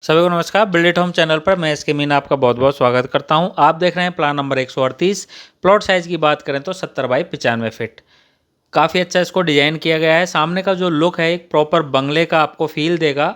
सभी को नमस्कार। बिल्ड इट होम चैनल पर मैं इसके मीन आपका बहुत बहुत स्वागत करता हूं। आप देख रहे हैं प्लान नंबर 138। प्लॉट साइज़ की बात करें तो 70 बाई 95 फीट। काफ़ी अच्छा इसको डिज़ाइन किया गया है। सामने का जो लुक है एक प्रॉपर बंगले का आपको फील देगा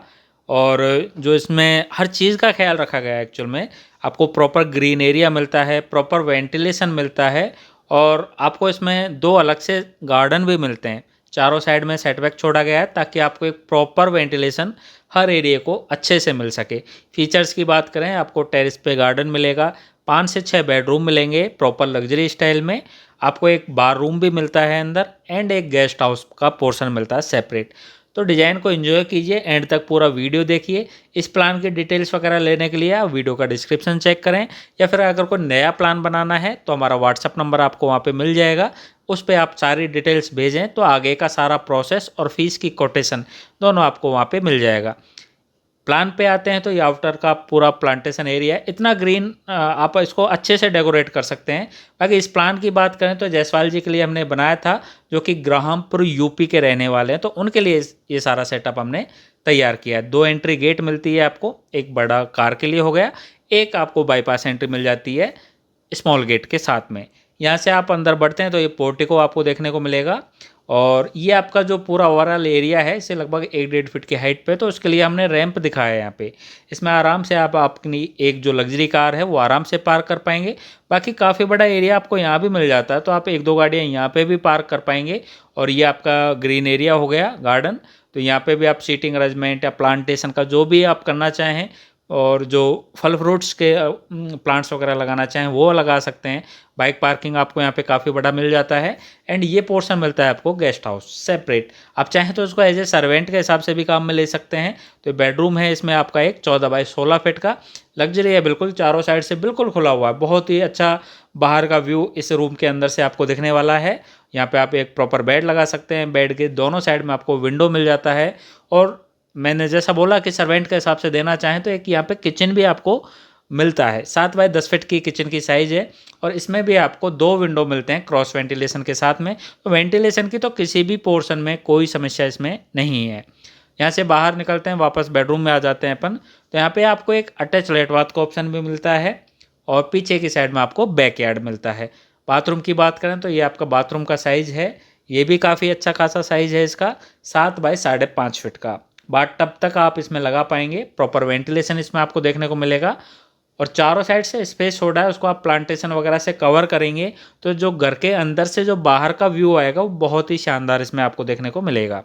और जो इसमें हर चीज़ का ख्याल रखा गया है। एक्चुअल में आपको प्रॉपर ग्रीन एरिया मिलता है, प्रॉपर वेंटिलेशन मिलता है और आपको इसमें दो अलग से गार्डन भी मिलते हैं। चारों साइड में सेटबैक छोड़ा गया है ताकि आपको एक प्रॉपर वेंटिलेशन हर एरिया को अच्छे से मिल सके। फीचर्स की बात करें, आपको टेरेस पे गार्डन मिलेगा, 5 से 6 बेडरूम मिलेंगे प्रॉपर लग्जरी स्टाइल में। आपको एक बार रूम भी मिलता है अंदर एंड एक गेस्ट हाउस का पोर्शन मिलता है सेपरेट। तो डिज़ाइन को एंजॉय कीजिए, एंड तक पूरा वीडियो देखिए। इस प्लान की डिटेल्स वगैरह लेने के लिए आप वीडियो का डिस्क्रिप्शन चेक करें, या फिर अगर कोई नया प्लान बनाना है तो हमारा व्हाट्सअप नंबर आपको वहाँ पे मिल जाएगा। उस पर आप सारी डिटेल्स भेजें तो आगे का सारा प्रोसेस और फीस की कोटेशन दोनों आपको वहाँ पे मिल जाएगा। प्लान पे आते हैं तो ये आउटर का पूरा प्लांटेशन एरिया है, इतना ग्रीन आप इसको अच्छे से डेकोरेट कर सकते हैं। बाकी इस प्लान की बात करें तो जायसवाल जी के लिए हमने बनाया था, जो कि ग्राहमपुर यूपी के रहने वाले हैं, तो उनके लिए ये सारा सेटअप हमने तैयार किया है। 2 एंट्री गेट मिलती है आपको, एक बड़ा कार के लिए हो गया, एक आपको बाईपास एंट्री मिल जाती है स्मॉल गेट के साथ में। यहाँ से आप अंदर बढ़ते हैं तो ये पोर्टिको आपको देखने को मिलेगा, और ये आपका जो पूरा ओवरऑल एरिया है इसे लगभग 1-1.5 फीट की हाइट पे, तो उसके लिए हमने रैंप दिखाया है यहाँ पे। इसमें आराम से आप अपनी एक जो लग्जरी कार है वो आराम से पार्क कर पाएंगे। बाकी काफ़ी बड़ा एरिया आपको यहाँ भी मिल जाता है, तो आप 1-2 गाड़ियाँ यहाँ पे भी पार्क कर पाएंगे। और ये आपका ग्रीन एरिया हो गया गार्डन, तो यहाँ पे भी आप सीटिंग अरेंजमेंट या प्लांटेशन का जो भी आप करना चाहें, और जो फल फ्रूट्स के प्लांट्स वगैरह लगाना चाहें वो लगा सकते हैं। बाइक पार्किंग आपको यहाँ पे काफ़ी बड़ा मिल जाता है, एंड ये पोर्शन मिलता है आपको गेस्ट हाउस सेपरेट। आप चाहें तो इसको एज ए सर्वेंट के हिसाब से भी काम में ले सकते हैं। तो बेडरूम है इसमें आपका एक 14 बाई 16 फीट का, लग्जरी है बिल्कुल, चारों साइड से बिल्कुल खुला हुआ है। बहुत ही अच्छा बाहर का व्यू इस रूम के अंदर से आपको दिखने वाला है। यहाँ पे आप एक प्रॉपर बेड लगा सकते हैं, बेड के दोनों साइड में आपको विंडो मिल जाता है। और मैंने जैसा बोला कि सर्वेंट के हिसाब से देना चाहें तो एक यहाँ पे किचन भी आपको मिलता है। 7 बाई 10 फीट की किचन की साइज़ है, और इसमें भी आपको 2 विंडो मिलते हैं क्रॉस वेंटिलेशन के साथ में। तो वेंटिलेशन की तो किसी भी पोर्शन में कोई समस्या इसमें नहीं है। यहाँ से बाहर निकलते हैं, वापस बेडरूम में आ जाते हैं अपन, तो यहाँ पे आपको एक अटैच लेट बाथ का ऑप्शन भी मिलता है, और पीछे की साइड में आपको बैकयार्ड मिलता है। बाथरूम की बात करें तो ये आपका बाथरूम का साइज़ है, ये भी काफ़ी अच्छा खासा साइज़ है इसका, 7 बाई 5.5 फीट का। बाट टब तक आप इसमें लगा पाएंगे, प्रॉपर वेंटिलेशन इसमें आपको देखने को मिलेगा। और चारों साइड से स्पेस छोड़ा है, उसको आप प्लांटेशन वगैरह से कवर करेंगे तो जो घर के अंदर से जो बाहर का व्यू आएगा वो बहुत ही शानदार इसमें आपको देखने को मिलेगा।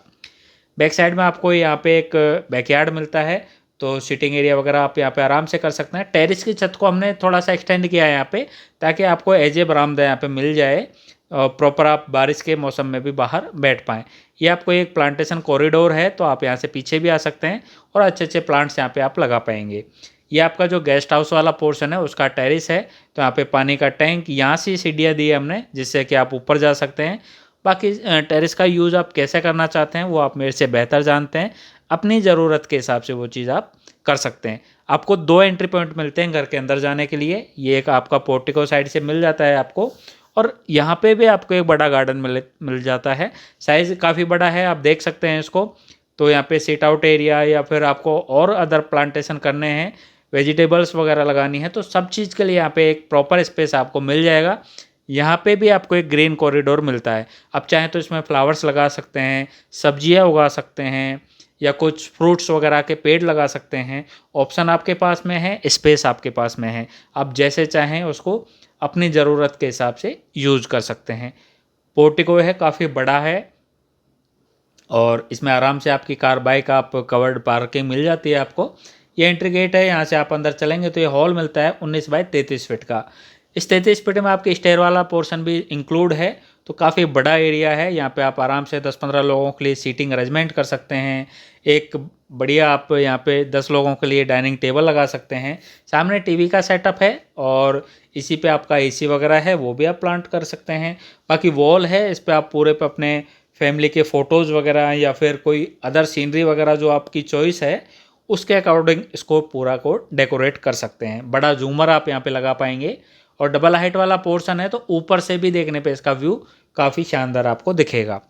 बैक साइड में आपको यहाँ पे एक बैकयार्ड मिलता है, तो सिटिंग एरिया वगैरह आप यहाँ पे आराम से कर सकते हैं। टेरिस की छत को हमने थोड़ा सा एक्सटेंड किया है यहाँ पे, ताकि आपको एज ए बरामदा यहाँ पे मिल जाए, प्रॉपर आप बारिश के मौसम में भी बाहर बैठ पाएँ। ये आपको एक प्लांटेशन कॉरिडोर है, तो आप यहाँ से पीछे भी आ सकते हैं और अच्छे अच्छे प्लांट्स यहाँ पे आप लगा पाएंगे। ये आपका जो गेस्ट हाउस वाला पोर्शन है उसका टेरिस है, तो यहाँ पे पानी का टैंक, यहाँ से सीढ़ियाँ दी है हमने जिससे कि आप ऊपर जा सकते हैं। बाकी टेरिस का यूज़ आप कैसे करना चाहते हैं वो आप मेरे से बेहतर जानते हैं, अपनी ज़रूरत के हिसाब से वो चीज़ आप कर सकते हैं। आपको 2 एंट्री पॉइंट मिलते हैं घर के अंदर जाने के लिए। ये एक आपका पोर्टिको साइड से मिल जाता है आपको, और यहाँ पे भी आपको एक बड़ा गार्डन मिल जाता है। साइज़ काफ़ी बड़ा है, आप देख सकते हैं इसको। तो यहाँ पे सिट आउट एरिया, या फिर आपको और अदर प्लांटेशन करने हैं, वेजिटेबल्स वगैरह लगानी है, तो सब चीज़ के लिए यहाँ पे एक प्रॉपर स्पेस आपको मिल जाएगा। यहाँ पे भी आपको एक ग्रीन कॉरिडोर मिलता है। आप चाहें तो इसमें फ्लावर्स लगा सकते हैं, सब्जियाँ उगा सकते हैं, या कुछ फ्रूट्स वगैरह के पेड़ लगा सकते हैं। ऑप्शन आपके पास में है, स्पेस आपके पास में है, आप जैसे चाहें उसको अपनी ज़रूरत के हिसाब से यूज़ कर सकते हैं। पोर्टिको है, काफ़ी बड़ा है, और इसमें आराम से आपकी कार बाइक आप कवर्ड पार्किंग मिल जाती है आपको। ये एंट्री गेट है, यहाँ से आप अंदर चलेंगे तो ये हॉल मिलता है 19 बाई 33 फीट का। इस 33 फीट में आपके स्टेयर वाला पोर्शन भी इंक्लूड है, तो काफ़ी बड़ा एरिया है। यहाँ पे आप आराम से 10-15 लोगों के लिए सीटिंग अरेंजमेंट कर सकते हैं। एक बढ़िया आप यहाँ पे 10 लोगों के लिए डाइनिंग टेबल लगा सकते हैं। सामने टीवी का सेटअप है, और इसी पे आपका एसी वगैरह है वो भी आप प्लांट कर सकते हैं। बाकी वॉल है, इस पर आप पूरे पे अपने फैमिली के फ़ोटोज़ वगैरह या फिर कोई अदर सीनरी वगैरह जो आपकी चॉइस है उसके अकॉर्डिंग इसको पूरा को डेकोरेट कर सकते हैं। बड़ा झूमर आप यहाँ पे लगा पाएंगे, और डबल हाइट वाला पोर्शन है तो ऊपर से भी देखने पे इसका व्यू काफ़ी शानदार आपको दिखेगा।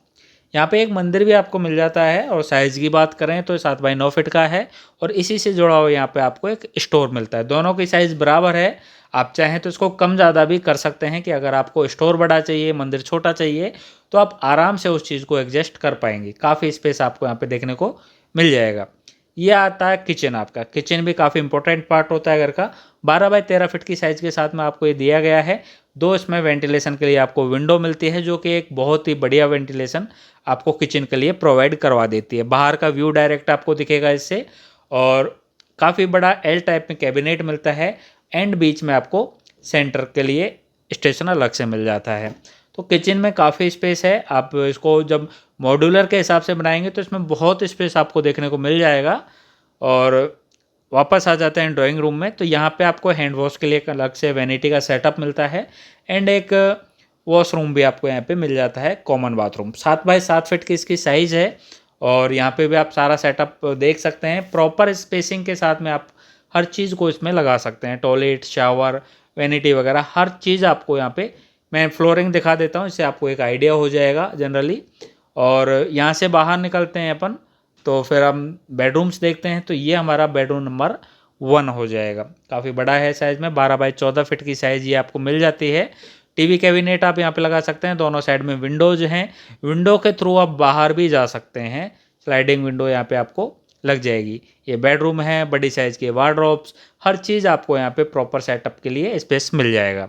यहाँ पे एक मंदिर भी आपको मिल जाता है और साइज़ की बात करें तो 7 बाई 9 फीट का है और इसी से जुड़ा हुआ यहाँ पे आपको एक स्टोर मिलता है। दोनों की साइज़ बराबर है। आप चाहें तो इसको कम ज़्यादा भी कर सकते हैं कि अगर आपको स्टोर बड़ा चाहिए, मंदिर छोटा चाहिए, तो आप आराम से उस चीज़ को एडजस्ट कर पाएंगे। काफ़ी स्पेस आपको यहाँ पे देखने को मिल जाएगा। ये आता है किचन। आपका किचन भी काफ़ी इंपॉर्टेंट पार्ट होता है घर का। 12 बाई 13 फीट की साइज़ के साथ में आपको ये दिया गया है। 2 इसमें वेंटिलेशन के लिए आपको विंडो मिलती है, जो कि एक बहुत ही बढ़िया वेंटिलेशन आपको किचन के लिए प्रोवाइड करवा देती है। बाहर का व्यू डायरेक्ट आपको दिखेगा इससे, और काफ़ी बड़ा एल टाइप में कैबिनेट मिलता है एंड बीच में आपको सेंटर के लिए स्टेशन अलग से मिल जाता है। तो किचन में काफ़ी स्पेस है। आप इसको जब मॉड्यूलर के हिसाब से बनाएंगे तो इसमें बहुत स्पेस आपको देखने को मिल जाएगा। और वापस आ जाते हैं ड्राइंग रूम में, तो यहाँ पे आपको हैंड वॉश के लिए एक अलग से वैनिटी का सेटअप मिलता है एंड एक वॉशरूम भी आपको यहाँ पे मिल जाता है, कॉमन बाथरूम। 7 बाई 7 फीट की इसकी साइज़ है और यहाँ पे भी आप सारा सेटअप देख सकते हैं। प्रॉपर स्पेसिंग के साथ में आप हर चीज़ को इसमें लगा सकते हैं, टॉयलेट, शावर, वैनिटी वगैरह हर चीज़ आपको यहाँ पे। मैं फ्लोरिंग दिखा देता हूँ, इससे आपको एक आइडिया हो जाएगा जनरली। और यहाँ से बाहर निकलते हैं अपन, तो फिर हम बेडरूम्स देखते हैं। तो ये हमारा बेडरूम नंबर 1 हो जाएगा। काफ़ी बड़ा है साइज़ में, 12 बाई 14 फीट की साइज़ ये आपको मिल जाती है। टीवी कैबिनेट आप यहाँ पे लगा सकते हैं। दोनों साइड में विंडोज़ हैं, विंडो के थ्रू आप बाहर भी जा सकते हैं। स्लाइडिंग विंडो यहाँ पे आपको लग जाएगी। ये बेडरूम है, बड़ी साइज़ के वार्डरोब्स, हर चीज़ आपको यहाँ पे प्रॉपर सेटअप के लिए स्पेस मिल जाएगा।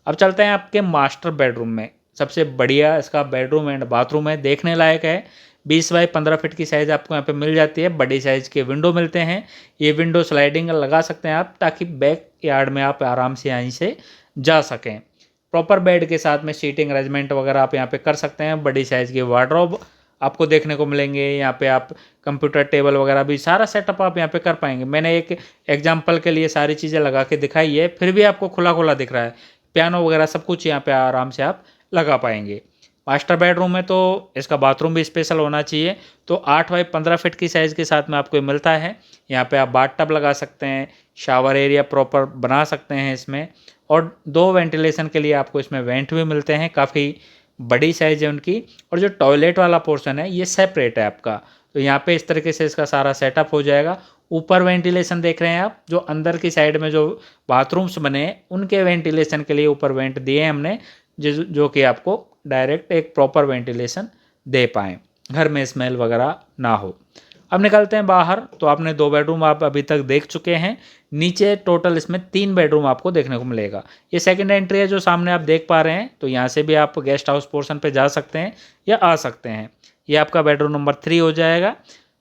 अब चलते हैं आपके मास्टर बेडरूम में। सबसे बढ़िया इसका बेडरूम एंड बाथरूम है, देखने लायक है। 20 बाई 15 फीट की साइज़ आपको यहाँ पे मिल जाती है। बड़ी साइज़ के विंडो मिलते हैं। ये विंडो स्लाइडिंग लगा सकते हैं आप, ताकि बैक यार्ड में आप आराम से यहीं से जा सकें। प्रॉपर बेड के साथ में सीटिंग अरेंजमेंट वगैरह आप यहाँ पे कर सकते हैं। बड़ी साइज़ के वार्डरोब आपको देखने को मिलेंगे। यहाँ पे आप कंप्यूटर टेबल वगैरह भी सारा सेटअप आप यहाँ पे कर पाएंगे। मैंने एक एग्जांपल के लिए सारी चीज़ें लगा के दिखाई है, फिर भी आपको खुला खुला दिख रहा है। पियानो वगैरह सब कुछ यहाँ पे आराम से आप लगा पाएंगे। मास्टर बेडरूम में तो इसका बाथरूम भी स्पेशल होना चाहिए। तो 8 बाई 15 फीट की साइज़ के साथ में आपको ये मिलता है। यहाँ पे आप बाथ टब लगा सकते हैं, शावर एरिया प्रॉपर बना सकते हैं इसमें, और 2 वेंटिलेशन के लिए आपको इसमें वेंट भी मिलते हैं। काफ़ी बड़ी साइज़ है उनकी। और जो टॉयलेट वाला पोर्शन है ये सेपरेट है आपका। तो यहाँ पे इस तरीके से इसका सारा सेटअप हो जाएगा। ऊपर वेंटिलेशन देख रहे हैं आप, जो अंदर की साइड में जो बाथरूम्स बने हैं उनके वेंटिलेशन के लिए ऊपर वेंट दिए हैं हमने, जो कि आपको डायरेक्ट एक प्रॉपर वेंटिलेशन दे पाएँ, घर में स्मेल वगैरह ना हो। अब निकलते हैं बाहर। तो आपने 2 बेडरूम आप अभी तक देख चुके हैं। नीचे टोटल इसमें 3 बेडरूम आपको देखने को मिलेगा। ये सेकंड एंट्री है जो सामने आप देख पा रहे हैं। तो यहाँ से भी आप गेस्ट हाउस पोर्शन पे जा सकते हैं या आ सकते हैं। ये आपका बेडरूम नंबर 3 हो जाएगा।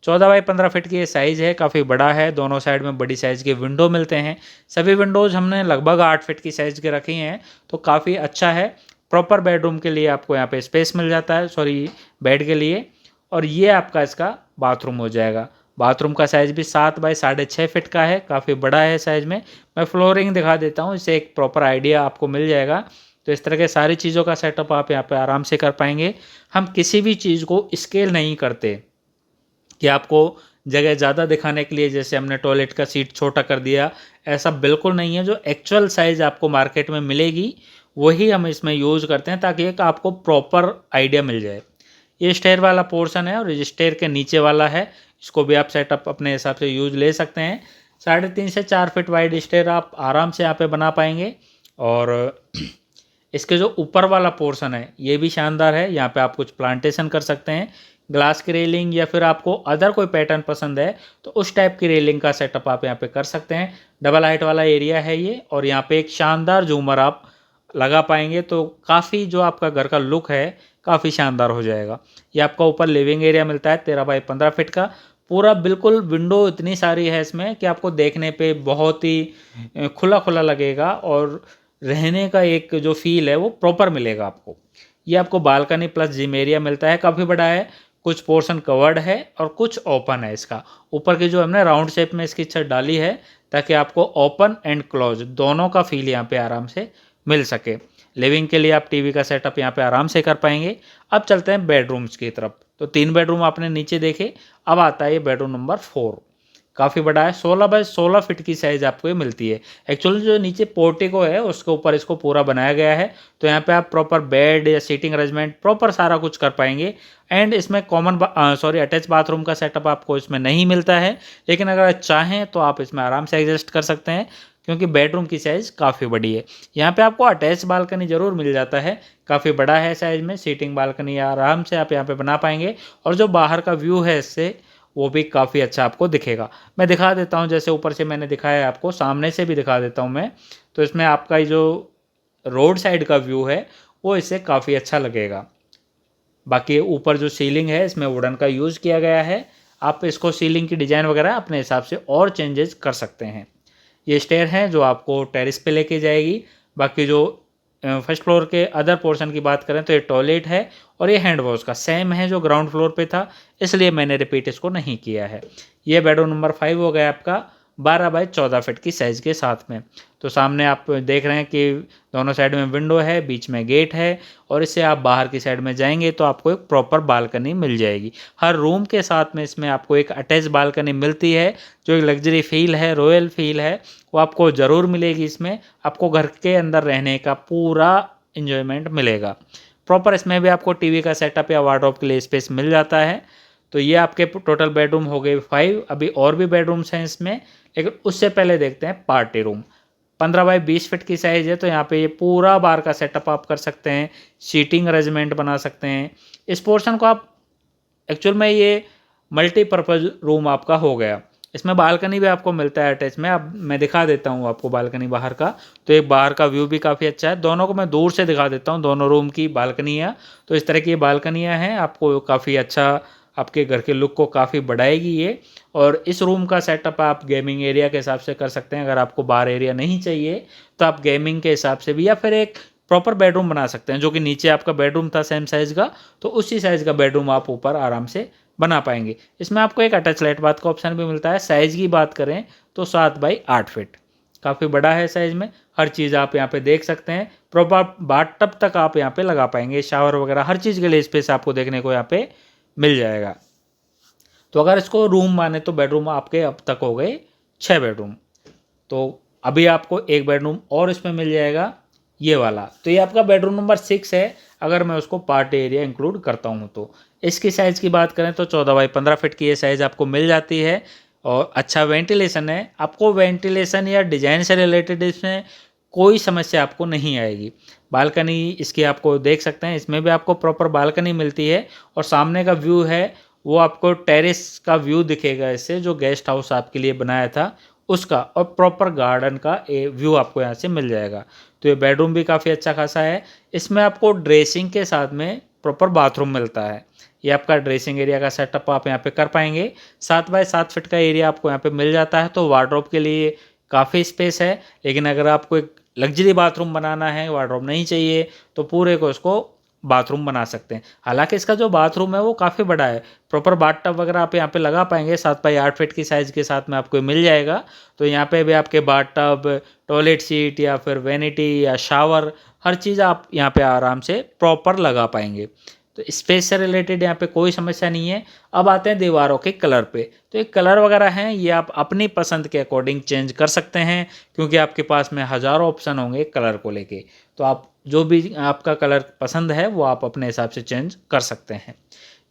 14 बाई 15 फीट की ये साइज़ है, काफ़ी बड़ा है। दोनों साइड में बड़ी साइज़ के विंडो मिलते हैं। सभी विंडोज़ हमने लगभग 8 फीट की साइज़ के रखी हैं, तो काफ़ी अच्छा है। प्रॉपर बेडरूम के लिए आपको यहाँ पे स्पेस मिल जाता है, सॉरी बेड के लिए। और ये आपका इसका बाथरूम हो जाएगा। बाथरूम का साइज़ भी 7 बाई 6.5 फीट का है, काफ़ी बड़ा है साइज़ में। मैं फ्लोरिंग दिखा देता हूँ, इससे एक प्रॉपर आइडिया आपको मिल जाएगा। तो इस तरह के सारी चीज़ों का सेटअप आप यहाँ पे आराम से कर पाएंगे। हम किसी भी चीज़ को स्केल नहीं करते कि आपको जगह ज़्यादा दिखाने के लिए जैसे हमने टॉयलेट का सीट छोटा कर दिया, ऐसा बिल्कुल नहीं है। जो एक्चुअल साइज़ आपको मार्केट में मिलेगी वही हम इसमें यूज़ करते हैं, ताकि एक आपको प्रॉपर आइडिया मिल जाए। ये स्टेयर वाला पोर्शन है और ये स्टेयर के नीचे वाला है। इसको भी आप सेटअप अपने हिसाब से यूज़ ले सकते हैं। 3.5 से 4 फीट वाइड स्टेयर आप आराम से यहाँ पे बना पाएंगे। और इसके जो ऊपर वाला पोर्शन है ये भी शानदार है। यहाँ पे आप कुछ प्लांटेशन कर सकते हैं, ग्लास की रेलिंग, या फिर आपको अदर कोई पैटर्न पसंद है तो उस टाइप की रेलिंग का सेटअप आप यहाँ पे कर सकते हैं। डबल हाइट वाला एरिया है ये, और यहाँ पे एक शानदार झूमर आप लगा पाएंगे, तो काफ़ी जो आपका घर का लुक है काफ़ी शानदार हो जाएगा। ये आपका ऊपर लिविंग एरिया मिलता है 13 बाई 15 फीट का। पूरा बिल्कुल विंडो इतनी सारी है इसमें कि आपको देखने पे बहुत ही खुला खुला लगेगा, और रहने का एक जो फील है वो प्रॉपर मिलेगा आपको। ये आपको बालकनी प्लस जिम एरिया मिलता है, काफ़ी बड़ा है। कुछ पोर्शन कवर्ड है और कुछ ओपन है। इसका ऊपर की जो हमने राउंड शेप में इसकी छत डाली है, ताकि आपको ओपन एंड क्लोज दोनों का फील यहाँ पे आराम से मिल सके। लिविंग के लिए आप टीवी का सेटअप यहाँ पे आराम से कर पाएंगे। अब चलते हैं बेडरूम्स की तरफ। तो 3 बेडरूम आपने नीचे देखे, अब आता है ये बेडरूम नंबर 4। काफ़ी बड़ा है। 16 बाय 16 फीट की साइज़ आपको ये मिलती है। एक्चुअली जो नीचे पोर्टिको है उसके ऊपर इसको पूरा बनाया गया है, तो यहाँ पे आप प्रॉपर बेड या सीटिंग अरेंजमेंट प्रॉपर सारा कुछ कर पाएंगे। एंड इसमें अटैच बाथरूम का सेटअप आपको इसमें नहीं मिलता है, लेकिन अगर चाहें तो आप इसमें आराम से एडजस्ट कर सकते हैं, क्योंकि बेडरूम की साइज़ काफ़ी बड़ी है। यहाँ पे आपको अटैच बालकनी ज़रूर मिल जाता है, काफ़ी बड़ा है साइज़ में, सीटिंग बालकनी आराम से आप यहाँ पे बना पाएंगे। और जो बाहर का व्यू है इससे, वो भी काफ़ी अच्छा आपको दिखेगा। मैं दिखा देता हूँ, जैसे ऊपर से मैंने दिखाया है आपको, सामने से भी दिखा देता हूँ मैं। तो इसमें आपका ये जो रोड साइड का व्यू है वो इससे काफ़ी अच्छा लगेगा। बाकी ऊपर जो सीलिंग है इसमें वुडन का यूज़ किया गया है। आप इसको सीलिंग की डिज़ाइन वगैरह अपने हिसाब से और चेंजेस कर सकते हैं। ये स्टेयर है जो आपको टेरेस पे लेके जाएगी। बाकी जो फर्स्ट फ्लोर के अदर पोर्शन की बात करें तो ये टॉयलेट है, और ये हैंड वॉश का सेम है जो ग्राउंड फ्लोर पे था, इसलिए मैंने रिपीट इसको नहीं किया है। ये बेडरूम नंबर 5 हो गया आपका 12 बाय 14 फीट की साइज़ के साथ में। तो सामने आप देख रहे हैं कि दोनों साइड में विंडो है, बीच में गेट है, और इससे आप बाहर की साइड में जाएंगे तो आपको एक प्रॉपर बालकनी मिल जाएगी। हर रूम के साथ में इसमें आपको एक अटैच बालकनी मिलती है, जो एक लग्जरी फील है, रॉयल फील है, वो आपको ज़रूर मिलेगी। इसमें आपको घर के अंदर रहने का पूरा इन्जॉयमेंट मिलेगा। प्रॉपर इसमें भी आपको टीवी का सेटअप या वार्डरोब के लिए स्पेस मिल जाता है। तो ये आपके टोटल बेडरूम हो गए 5। अभी और भी बेडरूम्स हैं इसमें, लेकिन उससे पहले देखते हैं पार्टी रूम। 15 बाई 20 फीट की साइज़ है, तो यहाँ पे ये पूरा बार का सेटअप आप कर सकते हैं, सीटिंग अरेंजमेंट बना सकते हैं। इस पोर्शन को आप एक्चुअल में ये मल्टीपर्पज़ रूम आपका हो गया। इसमें बालकनी भी आपको मिलता है अटैच में। अब मैं दिखा देता हूँ आपको बालकनी बाहर का। तो एक बाहर का व्यू भी काफ़ी अच्छा है। दोनों को मैं दूर से दिखा देता हूँ, दोनों रूम की बालकनियाँ। तो इस तरह की ये बालकनियाँ हैं, आपको काफ़ी अच्छा आपके घर के लुक को काफ़ी बढ़ाएगी ये। और इस रूम का सेटअप आप गेमिंग एरिया के हिसाब से कर सकते हैं। अगर आपको बार एरिया नहीं चाहिए तो आप गेमिंग के हिसाब से भी, या फिर एक प्रॉपर बेडरूम बना सकते हैं, जो कि नीचे आपका बेडरूम था सेम साइज़ का, तो उसी साइज़ का बेडरूम आप ऊपर आराम से बना पाएंगे। इसमें आपको एक अटैच लाइट बाथ का ऑप्शन भी मिलता है। साइज़ की बात करें तो 7 बाई 8 फीट काफ़ी बड़ा है साइज़ में। हर चीज़ आप यहाँ पे देख सकते हैं। प्रॉपर बाथ टब तक आप यहाँ पे लगा पाएंगे, शावर वगैरह हर चीज़ के लिए स्पेस आपको देखने को यहाँ पे मिल जाएगा। तो अगर इसको रूम माने तो बेडरूम आपके अब तक हो गए 6 बेडरूम। तो अभी आपको एक बेडरूम और इसमें मिल जाएगा, ये वाला। तो ये आपका बेडरूम नंबर 6 है, अगर मैं उसको पार्टी एरिया इंक्लूड करता हूँ तो। इसकी साइज़ की बात करें तो 14 बाई 15 फीट की ये साइज़ आपको मिल जाती है, और अच्छा वेंटिलेशन है। आपको वेंटिलेशन या डिज़ाइन से रिलेटेड इसमें कोई समस्या आपको नहीं आएगी। बालकनी इसकी आपको देख सकते हैं, इसमें भी आपको प्रॉपर बालकनी मिलती है, और सामने का व्यू है वो आपको टेरेस का व्यू दिखेगा इससे, जो गेस्ट हाउस आपके लिए बनाया था उसका, और प्रॉपर गार्डन का व्यू आपको यहाँ से मिल जाएगा। तो ये बेडरूम भी काफ़ी अच्छा खासा है। इसमें आपको ड्रेसिंग के साथ में प्रॉपर बाथरूम मिलता है। ये आपका ड्रेसिंग एरिया का सेटअप आप यहाँ पे कर पाएंगे। 7 बाय 7 फीट का एरिया आपको यहाँ पे मिल जाता है, तो वार्डरोब के लिए काफ़ी स्पेस है। लेकिन अगर आपको एक लग्जरी बाथरूम बनाना है, वार्डरोब नहीं चाहिए, तो पूरे को इसको बाथरूम बना सकते हैं। हालांकि इसका जो बाथरूम है वो काफ़ी बड़ा है, प्रॉपर बाथ टब वगैरह आप यहाँ पे लगा पाएंगे। 7 बाई 8 फीट की साइज़ के साथ में आपको मिल जाएगा। तो यहाँ पे भी आपके बाथ टब, टॉयलेट सीट या फिर वैनिटी या शावर, हर चीज़ आप यहाँ पे आराम से प्रॉपर लगा पाएंगे। तो स्पेस से रिलेटेड यहाँ पे कोई समस्या नहीं है। अब आते हैं दीवारों के कलर पे। तो ये कलर वगैरह हैं, ये आप अपनी पसंद के अकॉर्डिंग चेंज कर सकते हैं, क्योंकि आपके पास में हज़ारों ऑप्शन होंगे कलर को लेके। तो आप जो भी आपका कलर पसंद है वो आप अपने हिसाब से चेंज कर सकते हैं।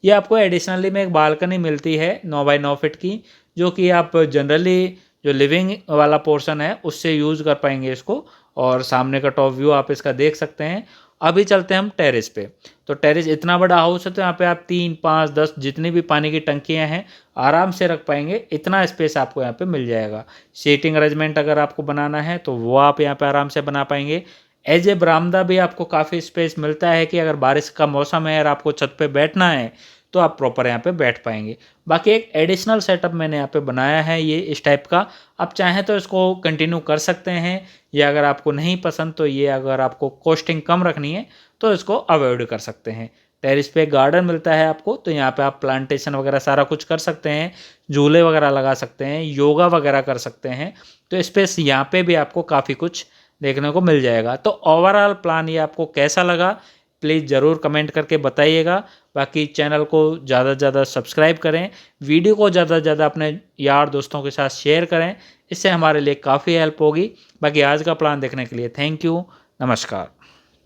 ये आपको एडिशनली में एक बालकनी मिलती है 9 बाई 9 फीट की, जो कि आप जनरली जो लिविंग वाला पोर्शन है उससे यूज़ कर पाएंगे इसको, और सामने का टॉप व्यू आप इसका देख सकते हैं। अभी चलते हैं हम टेरेस पे। तो टेरेस इतना बड़ा हाउस है, तो यहाँ पे आप 3, 5, 10 जितनी भी पानी की टंकियाँ हैं आराम से रख पाएंगे। इतना स्पेस आपको यहाँ पे मिल जाएगा। सीटिंग अरेंजमेंट अगर आपको बनाना है तो वो आप यहाँ पे आराम से बना पाएंगे। एज ए बरामदा भी आपको काफ़ी स्पेस मिलता है, कि अगर बारिश का मौसम है और आपको छत पे बैठना है तो आप प्रॉपर यहाँ पे बैठ पाएंगे। बाकी एक एडिशनल सेटअप मैंने यहाँ पे बनाया है ये इस टाइप का, आप चाहें तो इसको कंटिन्यू कर सकते हैं, या अगर आपको नहीं पसंद तो ये अगर आपको कॉस्टिंग कम रखनी है तो इसको अवॉइड कर सकते हैं। टेरिस पे गार्डन मिलता है आपको, तो यहाँ पे आप प्लांटेशन वगैरह सारा कुछ कर सकते हैं, झूले वगैरह लगा सकते हैं, योगा वगैरह कर सकते हैं। तो स्पेस यहाँ पे भी आपको काफ़ी कुछ देखने को मिल जाएगा। तो ओवरऑल प्लान ये आपको कैसा लगा, प्लीज़ ज़रूर कमेंट करके बताइएगा। बाकी चैनल को ज़्यादा से ज़्यादा सब्सक्राइब करें, वीडियो को ज़्यादा से ज़्यादा अपने यार दोस्तों के साथ शेयर करें, इससे हमारे लिए काफ़ी हेल्प होगी। बाकी आज का प्लान देखने के लिए थैंक यू, नमस्कार।